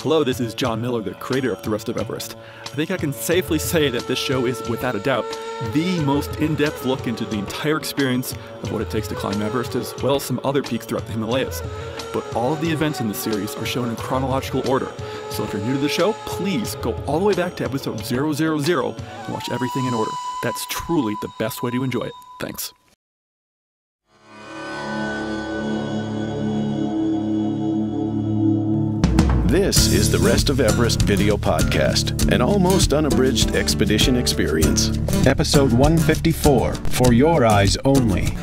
Hello, this is John Miller, the creator of The Rest of Everest. I think I can safely say that this show is, without a doubt, the most in-depth look into the entire experience of what it takes to climb Everest, as well as some other peaks throughout the Himalayas. But all of the events in this series are shown in chronological order, so if you're new to the show, please go all the way back to episode 000 and watch everything in order. That's truly the best way to enjoy it. Thanks. This is the Rest of Everest video podcast, an almost unabridged expedition experience. Episode 154, For Your Eyes Only.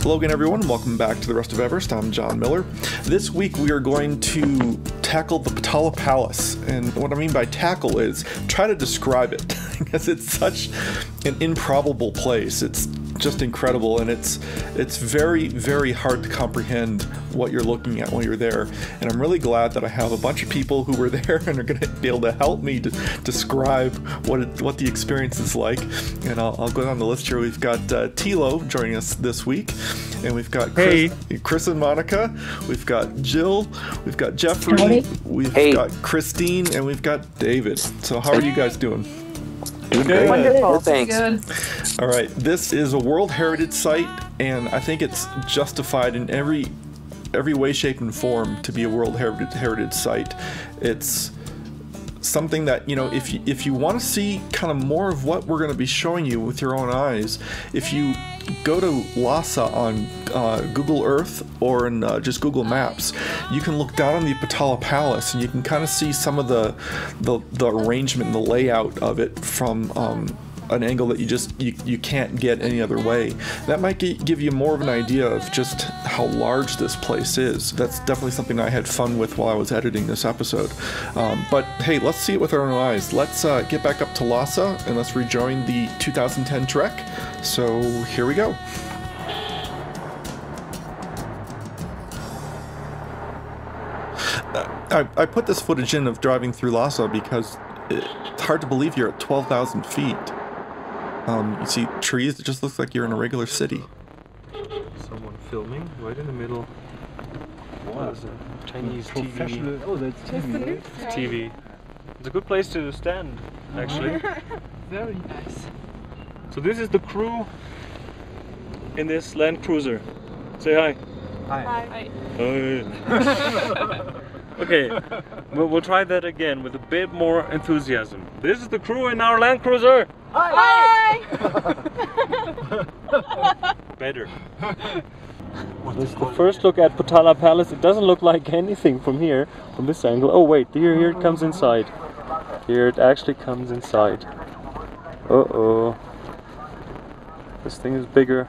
Hello again, everyone. Welcome back to The Rest of Everest. I'm John Miller. This week we are going to tackle the Potala Palace. And what I mean by tackle is try to describe it, because it's such an improbable place. It's just incredible, and it's very, very hard to comprehend what you're looking at when you're there. And I'm really glad that I have a bunch of people who were there and are going to be able to help me to describe what the experience is like. And I'll go down the list here. We've got Tilo joining us this week, and we've got Chris and Monica. We've got Jill. We've got Jeffrey. Howdy. We've got Christine, and we've got David. So how are you guys doing? Good. Wonderful. Thanks. Good. All right, this is a World Heritage Site, and I think it's justified in every way, shape, and form to be a World Heritage Site. It's something that, you know, if you want to see kind of more of what we're going to be showing you with your own eyes, if you go to Lhasa on Google Earth or in just Google Maps, you can look down on the Potala Palace and you can kind of see some of the arrangement and the layout of it from an angle that you can't get any other way. That might give you more of an idea of just how large this place is. That's definitely something I had fun with while I was editing this episode. But hey, let's see it with our own eyes. Let's get back up to Lhasa and let's rejoin the 2010 trek. So here we go. I put this footage in of driving through Lhasa because it's hard to believe you're at 12,000 feet. You see trees, it just looks like you're in a regular city. Someone filming right in the middle. What is a Chinese TV? Oh, that's TV. TV. It's a good place to stand, actually. Very nice. So this is the crew in this Land Cruiser. Say hi. Hi. Hi. Okay, we'll try that again with a bit more enthusiasm. This is the crew in our Land Cruiser. Hi! Better. This is the first look at Potala Palace. It doesn't look like anything from here, from this angle. Oh wait, here it comes inside. Here it actually comes inside. Uh-oh. This thing is bigger.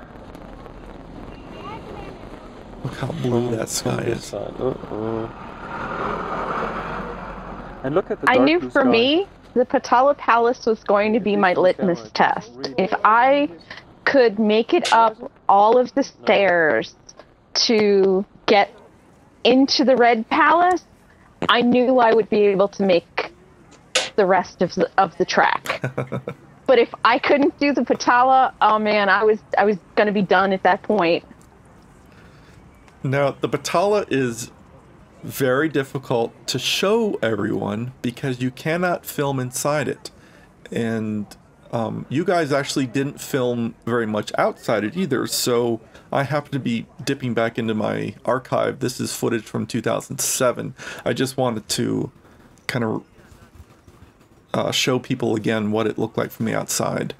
Look how blue that sky is. Uh-oh. And look at the I dark knew blue for sky. me, the Potala Palace was going to be my litmus test. If I could make it up all of the stairs to get into the Red Palace, I knew I would be able to make the rest of the track. But if I couldn't do the Potala, oh man, I was going to be done at that point. Now, the Potala is very difficult to show everyone because you cannot film inside it. And you guys actually didn't film very much outside it either, so I happen to be dipping back into my archive. This is footage from 2007. I just wanted to kind of show people again what it looked like from the outside.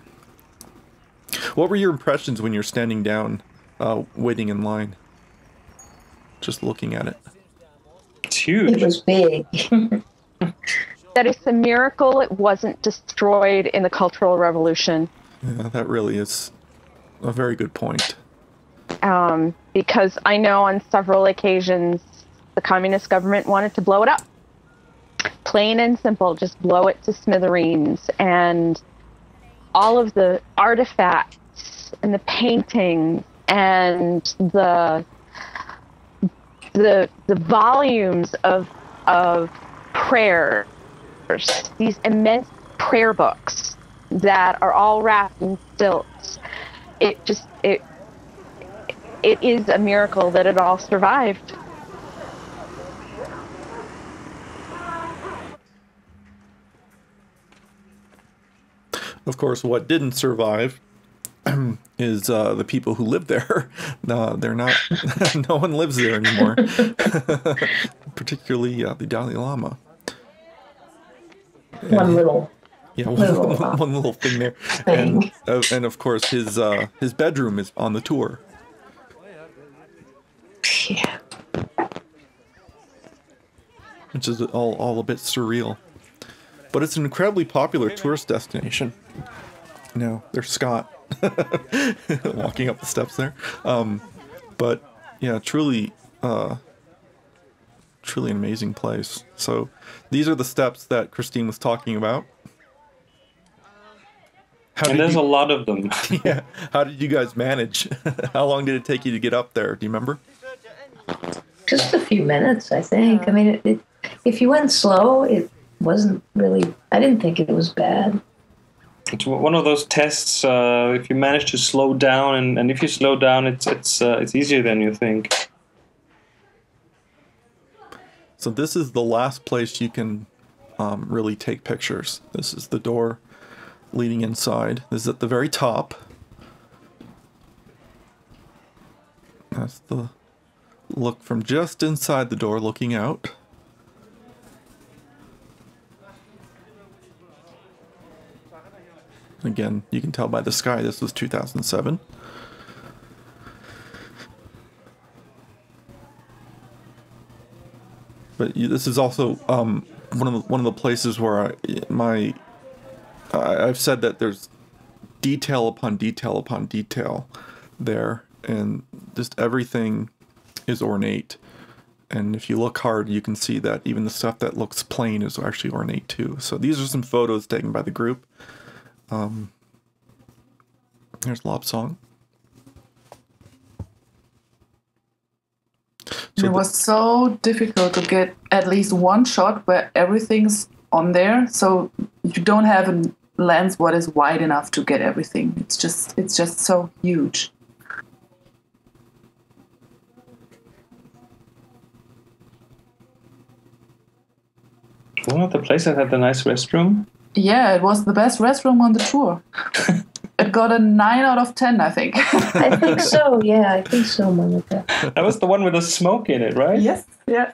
What were your impressions when you're standing down waiting in line? Just looking at it. It's huge. It was big. That it's a miracle it wasn't destroyed in the Cultural Revolution. Yeah, that really is a very good point. Because I know on several occasions the communist government wanted to blow it up. Plain and simple, just blow it to smithereens. And all of the artifacts and the paintings and the volumes of prayers, these immense prayer books that are all wrapped in stilts. It is a miracle that it all survived. Of course, what didn't survive is the people who live there. No, they're not. No one lives there anymore. Particularly the Dalai Lama. One little. Yeah, little, one little thing there. thing. And of course, his bedroom is on the tour. Yeah. Which is all a bit surreal. But it's an incredibly popular tourist destination. No, there's Scott walking up the steps there. But yeah, truly an amazing place. So these are the steps that Christine was talking about. And there's a lot of them. Yeah. How did you guys manage? How long did it take you to get up there? Do you remember? Just a few minutes, I think. I mean, if you went slow, it wasn't really. I didn't think it was bad. It's one of those tests. If you manage to slow down, and if you slow down, it's easier than you think. So this is the last place you can really take pictures. This is the door leading inside. This is at the very top. That's the look from just inside the door looking out. Again, you can tell by the sky this was 2007. But this is also one of the places where I've said that there's detail upon detail upon detail there, and just everything is ornate. And if you look hard, you can see that even the stuff that looks plain is actually ornate too. So these are some photos taken by the group. Here's Lob Song. It was so difficult to get at least one shot where everything's on there, so you don't have a lens what is wide enough to get everything. It's just so huge. One of the places had a nice restroom. Yeah, it was the best restroom on the tour. It got a 9 out of 10, I think. I think so. Yeah, I think so, Monica. That was the one with the smoke in it, right? Yes. Yeah.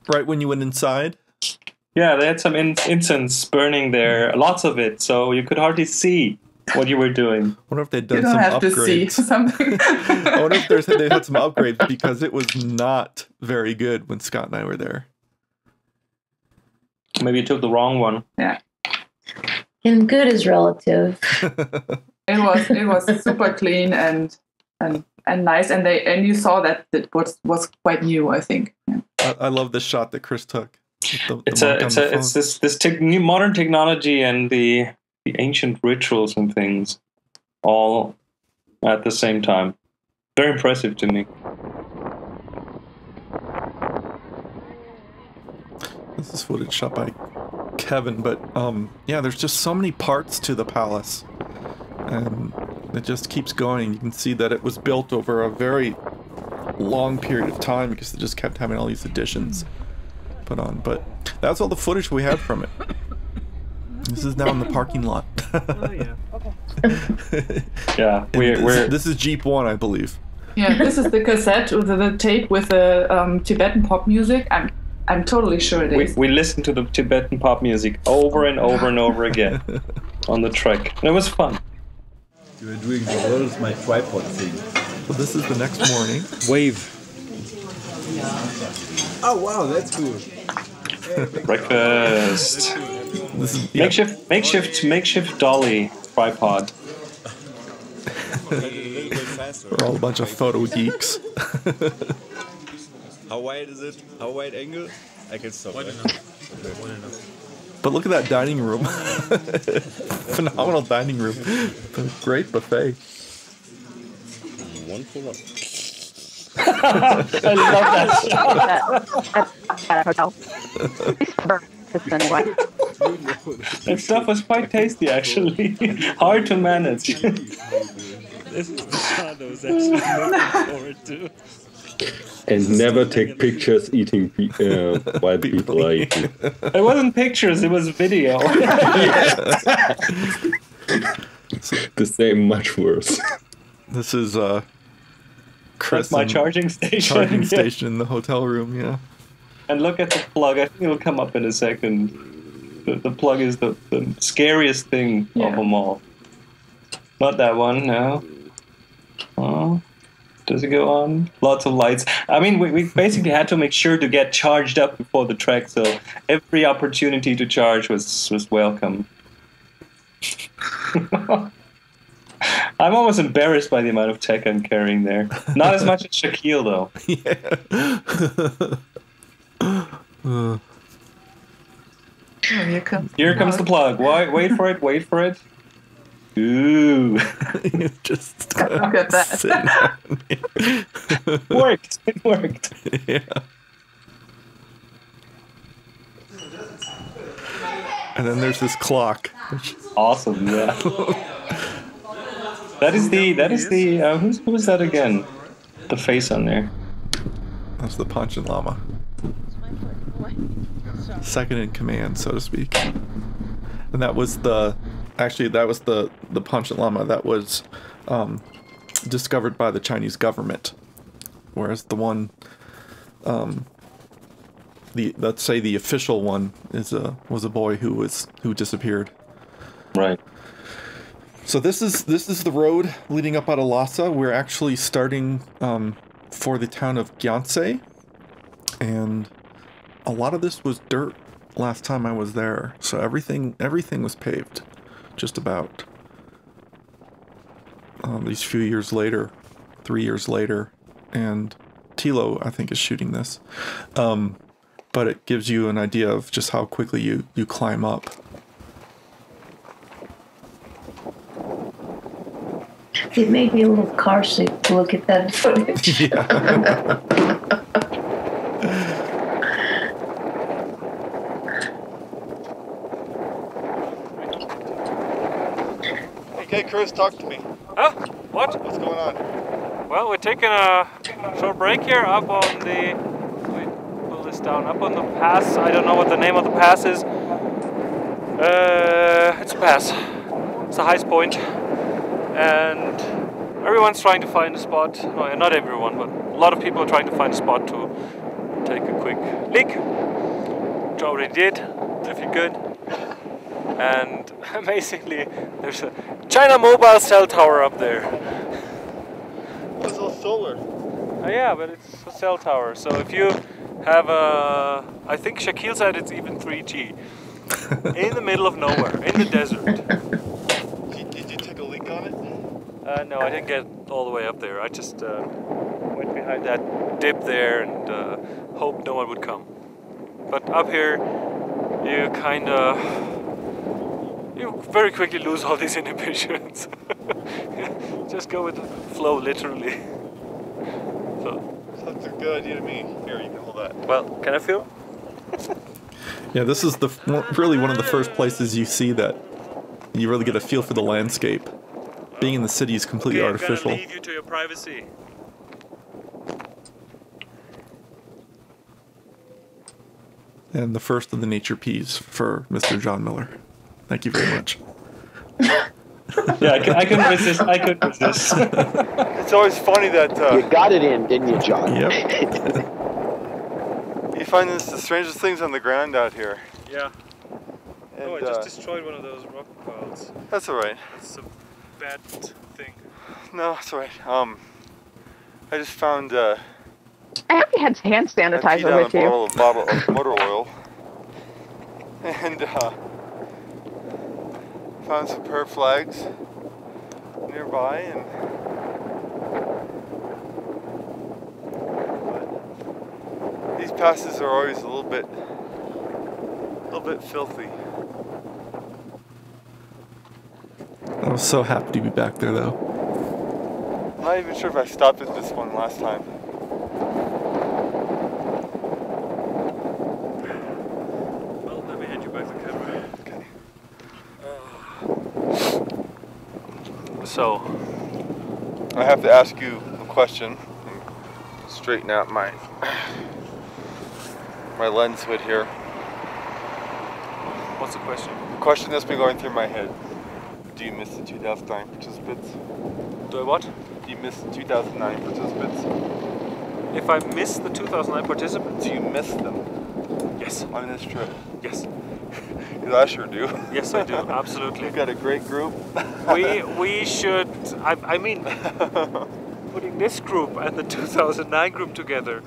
Right when you went inside? Yeah, they had some incense burning there, lots of it, so you could hardly see what you were doing. I wonder if they'd done You don't some have upgrades. to see something. I wonder if they had some upgrades because it was not very good when Scott and I were there. Maybe you took the wrong one. Yeah. And good is relative. It was super clean and nice, and you saw that it was quite new, I think. Yeah. I love the shot that Chris took. It's this new modern technology and the ancient rituals and things all at the same time. Very impressive to me. This is footage shot by Kevin, but yeah, there's just so many parts to the palace, and it just keeps going. You can see that it was built over a very long period of time because they just kept having all these additions put on. But that's all the footage we had from it. This is now in the parking lot. Oh yeah. Okay. Yeah, this is Jeep 1, I believe. Yeah, this is the cassette with the tape with the Tibetan pop music. I'm totally sure it is. We listened to the Tibetan pop music over and over and over again on the track. And it was fun. You were doing the world's my tripod thing. So this is the next morning. Wave. Oh wow, that's cool. Breakfast. This is, makeshift dolly tripod. We're all a bunch of photo geeks. How wide is it? How wide angle? I can stop. Wide enough. Wide enough. But look at that dining room. Phenomenal dining room. Great buffet. One pull up. I love that. At a hotel. Anyway. That stuff was quite tasty, actually. Hard to manage. This is the shot I was actually looking forward to. And never take pictures eating while people are eating. It wasn't pictures, it was video. The same, much worse. This is Chris. That's my charging station. Charging station in the hotel room, yeah. And look at the plug. I think it'll come up in a second. The plug is the scariest thing of them all. Not that one, no. Oh, does it go on? Lots of lights. I mean, we basically had to make sure to get charged up before the trek, so every opportunity to charge was welcome. I'm almost embarrassed by the amount of tech I'm carrying there. Not as much as Shaquille, though. Oh, Here comes the plug. Wait for it. Wait for it. Ooh. Just look at that. Worked. It worked. Yeah. And then there's this clock. Awesome. Yeah. That is the who was that again? The face on there. That's the Panchen Lama. Second in command, so to speak. And that was the Panchen Lama that was discovered by the Chinese government, whereas the one, let's say the official one was a boy who disappeared. Right. So this is the road leading up out of Lhasa. We're actually starting for the town of Gyanse, and a lot of this was dirt last time I was there. So everything was paved, just about. These few years later, 3 years later, and Tilo, I think, is shooting this. But it gives you an idea of just how quickly you climb up. It made me a little car sick to look at that footage. Yeah. Hey, Chris, talk to me. Huh? What? What's going on? Well, we're taking a short break here up on the... Wait, pull this down. Up on the pass. I don't know what the name of the pass is. It's a pass. It's the highest point. And everyone's trying to find a spot. Oh, not everyone, but a lot of people are trying to find a spot to take a quick leak. Which I already did, if you could. And amazingly, there's a China mobile cell tower up there. It's all solar. Yeah, but it's a cell tower. So if you have a, I think Shaquille said it's even 3G. In the middle of nowhere, in the desert. Did you take a leak on it? No, I didn't get all the way up there. I just went behind that dip there and hoped no one would come. But up here, you very quickly lose all these inhibitions. Just go with the flow, literally. So that's a good idea to me. Here, you can hold that. Well, can I feel? Yeah, this is really one of the first places you see that you really get a feel for the landscape. Being in the city is completely artificial. I'm gonna leave you to your privacy. And the first of the nature peas for Mr. John Miller. Thank you very much. Yeah, I couldn't resist. I couldn't resist. It's always funny that... you got it in, didn't you, John? Yep. You find the strangest things on the ground out here. Yeah. And, I just destroyed one of those rock piles. That's alright. It's a bad thing. No, it's alright. I just found... I hope you had hand sanitizer with you. A bottle of motor oil. And, found some prayer flags nearby, and these passes are always a little bit filthy. I was so happy to be back there, though. I'm not even sure if I stopped at this one last time. Well, let me hand you back the camera. Okay. So, I have to ask you a question. straighten out my lens hood here. What's the question? The question that's been going through my head. Do you miss the 2009 participants? Do I what? Do you miss the 2009 participants? If I miss the 2009 participants? Do you miss them? Yes. On this trip? Yes. Because I sure do. Yes, I do. Absolutely. We've got a great group. we should. I mean, putting this group and the 2009 group together,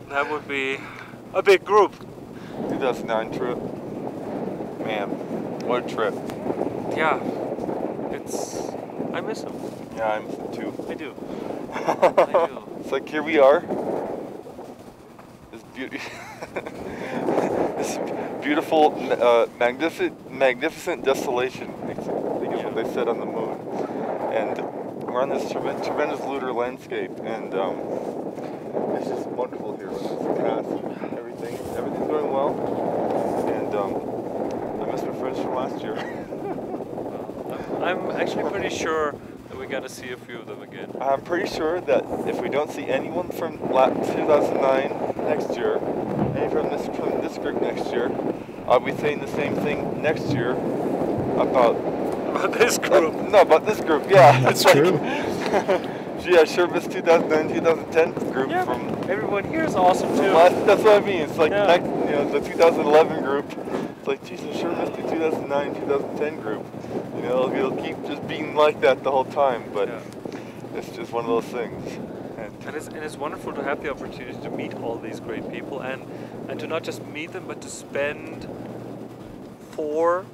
that would be a big group. 2009 trip. Man, what a trip. Yeah. I miss them. Yeah, I miss them too. I do. It's like here we are. This beautiful, magnificent desolation. I think is what they said on the moon. And we're on this tremendous lunar landscape, and it's just wonderful here. It's grass, everything's going well, and I miss my friends from last year. I'm actually pretty sure that we got to see a few of them again. I'm pretty sure that if we don't see anyone from 2009 next year, any from this group next year, I'll be saying the same thing next year about this group. No, about this group. Yeah, that's true. Gee, I sure missed 2009, 2010 group from. Everyone here is awesome too. That's what I mean. It's like next, the 2011 group. It's like, geez, I sure missed the 2009, 2010 group. It'll keep just being like that the whole time, but it's just one of those things. And it's wonderful to have the opportunity to meet all these great people and to not just meet them, but to spend 4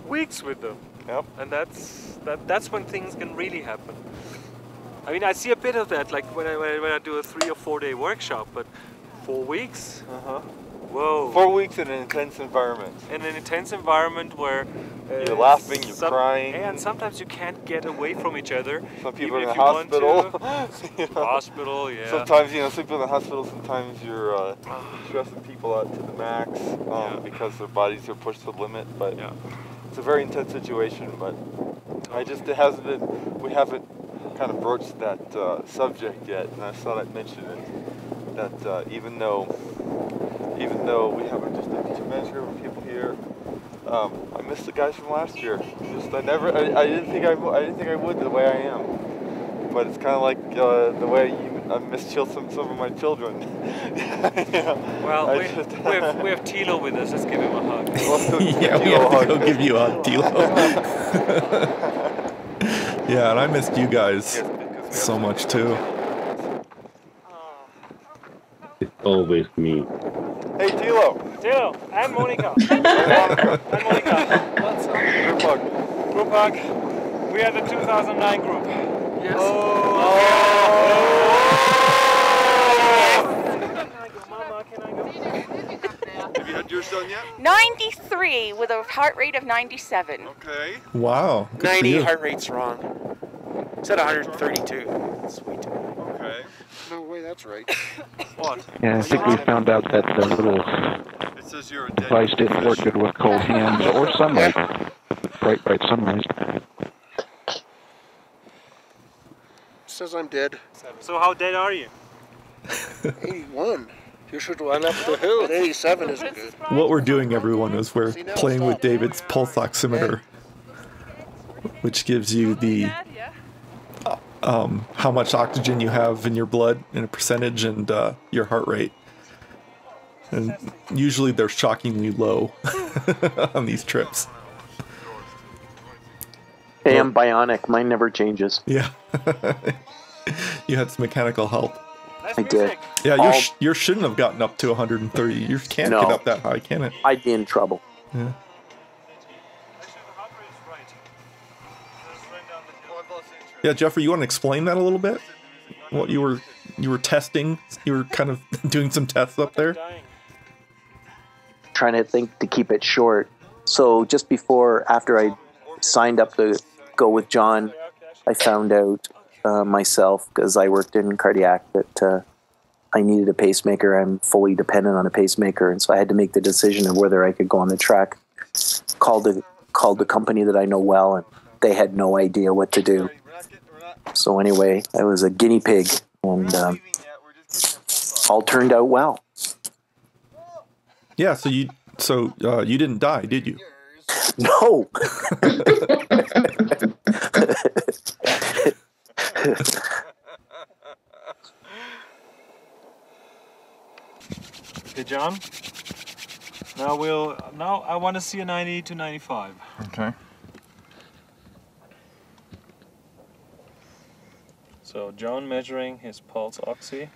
weeks with them. Yep. And that's when things can really happen. I mean, I see a bit of that, like when I do a 3 or 4 day workshop, but 4 weeks. Whoa. 4 weeks in an intense environment. In an intense environment where you're laughing, you're crying. And sometimes you can't get away from each other. Some people are in the hospital. Hospital, yeah. Sometimes, some people in the hospital, sometimes you're stressing people out to the max because their bodies are pushed to the limit. But it's a very intense situation. But we haven't kind of broached that subject yet, and I thought I'd mention it. That even though we have just a tremendous group of people here, I miss the guys from last year. I didn't think I would the way I am. But it's kind of like the way I miss some of my children. Well, we have Tilo with us. Let's give him a hug. Yeah, we have to go give you a hug, Tilo. Yeah, and I missed you guys so much too. It's always me. Hey, Tilo. Tilo, and Monica. And Monica. What's up? Group hug. We are the 2009 group. Yes. Have you had yours done yet? 93 with a heart rate of 97. Okay. Wow. 90 heart rate's wrong. It said 132. Sweet. Okay. No way, that's right. What? Yeah, I think we found out that the little device didn't work good with cold hands or sunlight. Bright sunlight. Says I'm dead. So how dead are you? 81. You should run up the hill. But 87 isn't good. What we're doing, everyone, is we're playing with David's pulse oximeter, which gives you the how much oxygen you have in your blood in a percentage and your heart rate. And usually they're shockingly low on these trips. Hey, I'm bionic. Mine never changes. Yeah. You had some mechanical help. I did. Yeah, you shouldn't have gotten up to 130. You can't get up that high, can it? I'd be in trouble. Yeah. Yeah, Jeffrey, you want to explain that a little bit? What you were testing? You were kind of doing some tests up there? Trying to think to keep it short. So just after I signed up to go with John, I found out myself, because I worked in cardiac, that I needed a pacemaker. I'm fully dependent on a pacemaker, and so I had to make the decision of whether I could go on the track. Called the company that I know well, and they had no idea what to do. So anyway, I was a guinea pig, and all turned out well. Yeah, so you didn't die, did you? No. Okay, John. Now I want to see a 90 to 95. Okay. So John measuring his pulse oxy.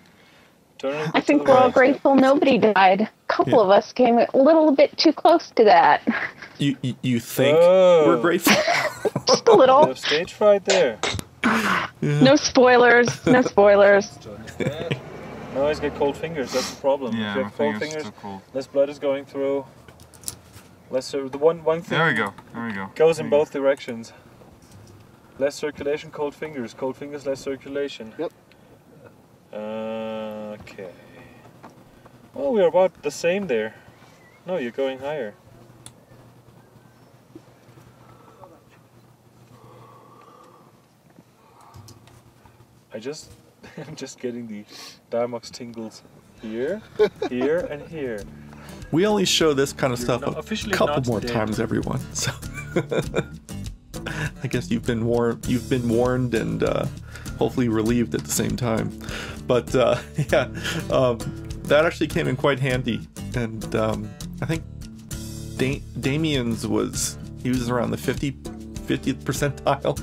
I think we're all grateful nobody died. A couple of us came a little bit too close to that. You think we're grateful? Just a little. Stage fright there. No spoilers. No spoilers. No, he's got cold fingers. That's the problem. Yeah, if you have cold fingers, less blood is going through. The one thing. There we go. There we go. Goes in both directions. Less circulation, cold fingers. Cold fingers, less circulation. Yep. Okay. Oh, we are about the same there. No, you're going higher. I'm just getting the Diamox tingles here, here, and here. We only show this kind of You're stuff not- a officially couple not more dead. times, everyone. So I guess you've been warned and hopefully relieved at the same time. But yeah, that actually came in quite handy. And I think Damien's was around the 50th percentile.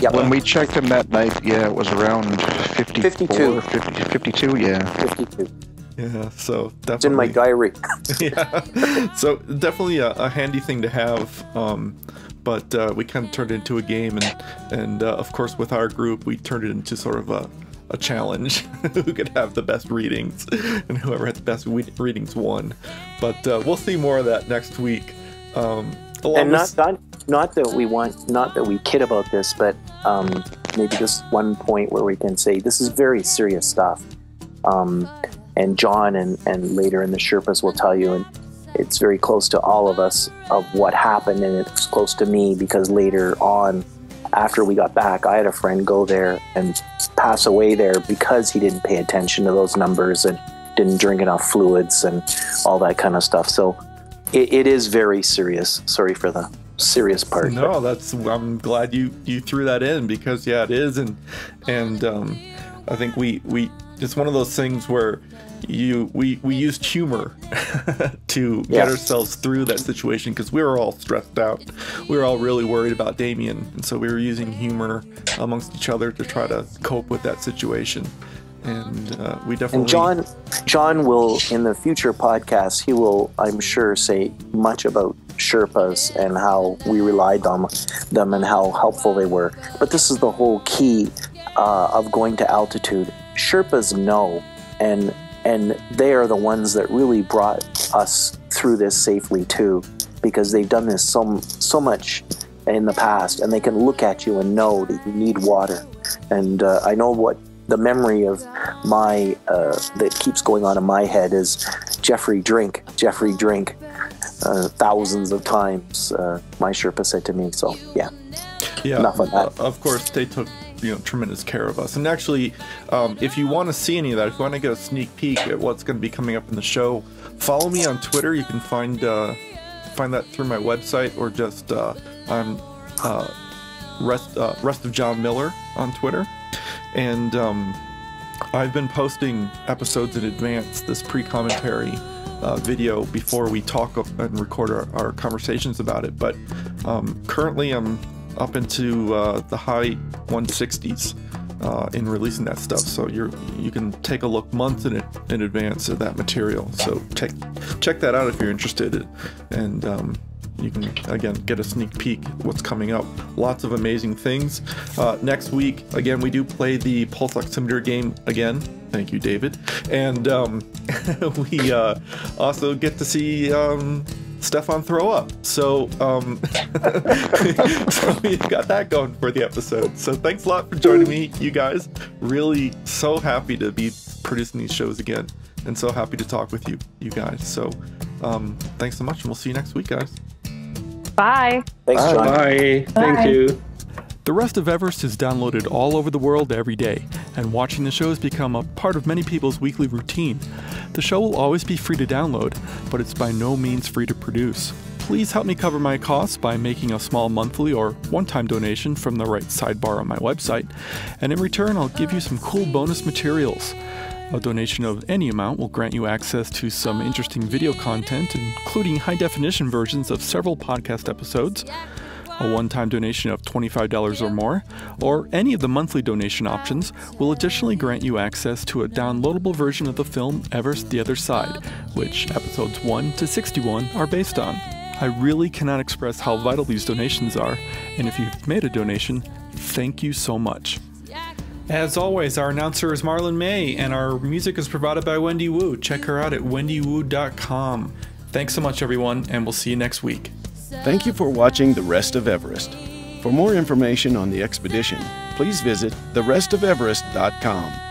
Yeah, when we checked him that night, yeah, it was around 52. 52, yeah. 52. Yeah, so definitely. It's in my diary. Yeah, so definitely a handy thing to have. But we kind of turned it into a game, and of course with our group, we turned it into sort of a challenge. Who could have the best readings, and whoever had the best readings won. But we'll see more of that next week. And not that we kid about this, but maybe just one point where we can say this is very serious stuff. And John and later in the Sherpas will tell you, and it's very close to all of us of what happened, and it's close to me because later on, after we got back, I had a friend go there and pass away there because he didn't pay attention to those numbers and didn't drink enough fluids and all that kind of stuff. So it is very serious. Sorry for the serious part. No, I'm glad you threw that in, because yeah, it is, and I think we it's one of those things where we used humor to get ourselves through that situation, because we were all stressed out. We were all really worried about Damien, and so we were using humor amongst each other to try to cope with that situation. And we definitely. And John will, in the future podcasts, he will, I'm sure, say much about Sherpas and how we relied on them and how helpful they were. But this is the whole key of going to altitude. Sherpas know, and they are the ones that really brought us through this safely too, because they've done this so much in the past, and they can look at you and know that you need water. And I know what the memory of my that keeps going on in my head is Jeffrey drink, thousands of times. My Sherpa said to me. So yeah. Enough of that. Of course, they took tremendous care of us. And actually, if you want to see any of that, if you want to get a sneak peek at what's going to be coming up in the show, follow me on Twitter. You can find that through my website, or just I'm Rest of John Miller on Twitter. And I've been posting episodes in advance, this pre-commentary video, before we talk and record our conversations about it. But currently I'm up into the high 160s in releasing that stuff. So you can take a look months in advance of that material. So check that out if you're interested. And you can, again, get a sneak peek what's coming up. Lots of amazing things. Next week, again, we do play the pulse oximeter game again. Thank you, David. And we also get to see Stefan throw up. So, so we've got that going for the episode. So thanks a lot for joining me, you guys. Really so happy to be producing these shows again, and so happy to talk with you guys. So thanks so much, and we'll see you next week, guys. Bye. Thanks, John. Bye. Thank you. The Rest of Everest is downloaded all over the world every day, and watching the show has become a part of many people's weekly routine. The show will always be free to download, but it's by no means free to produce. Please help me cover my costs by making a small monthly or one-time donation from the right sidebar on my website, and in return I'll give you some cool bonus materials. A donation of any amount will grant you access to some interesting video content, including high-definition versions of several podcast episodes. A one-time donation of $25 or more, or any of the monthly donation options, will additionally grant you access to a downloadable version of the film Everest: The Other Side, which episodes 1 to 61 are based on. I really cannot express how vital these donations are, and if you've made a donation, thank you so much. As always, our announcer is Marlon May, and our music is provided by Wendy Wu. Check her out at wendywu.com. Thanks so much, everyone, and we'll see you next week. Thank you for watching The Rest of Everest. For more information on the expedition, please visit therestofeverest.com.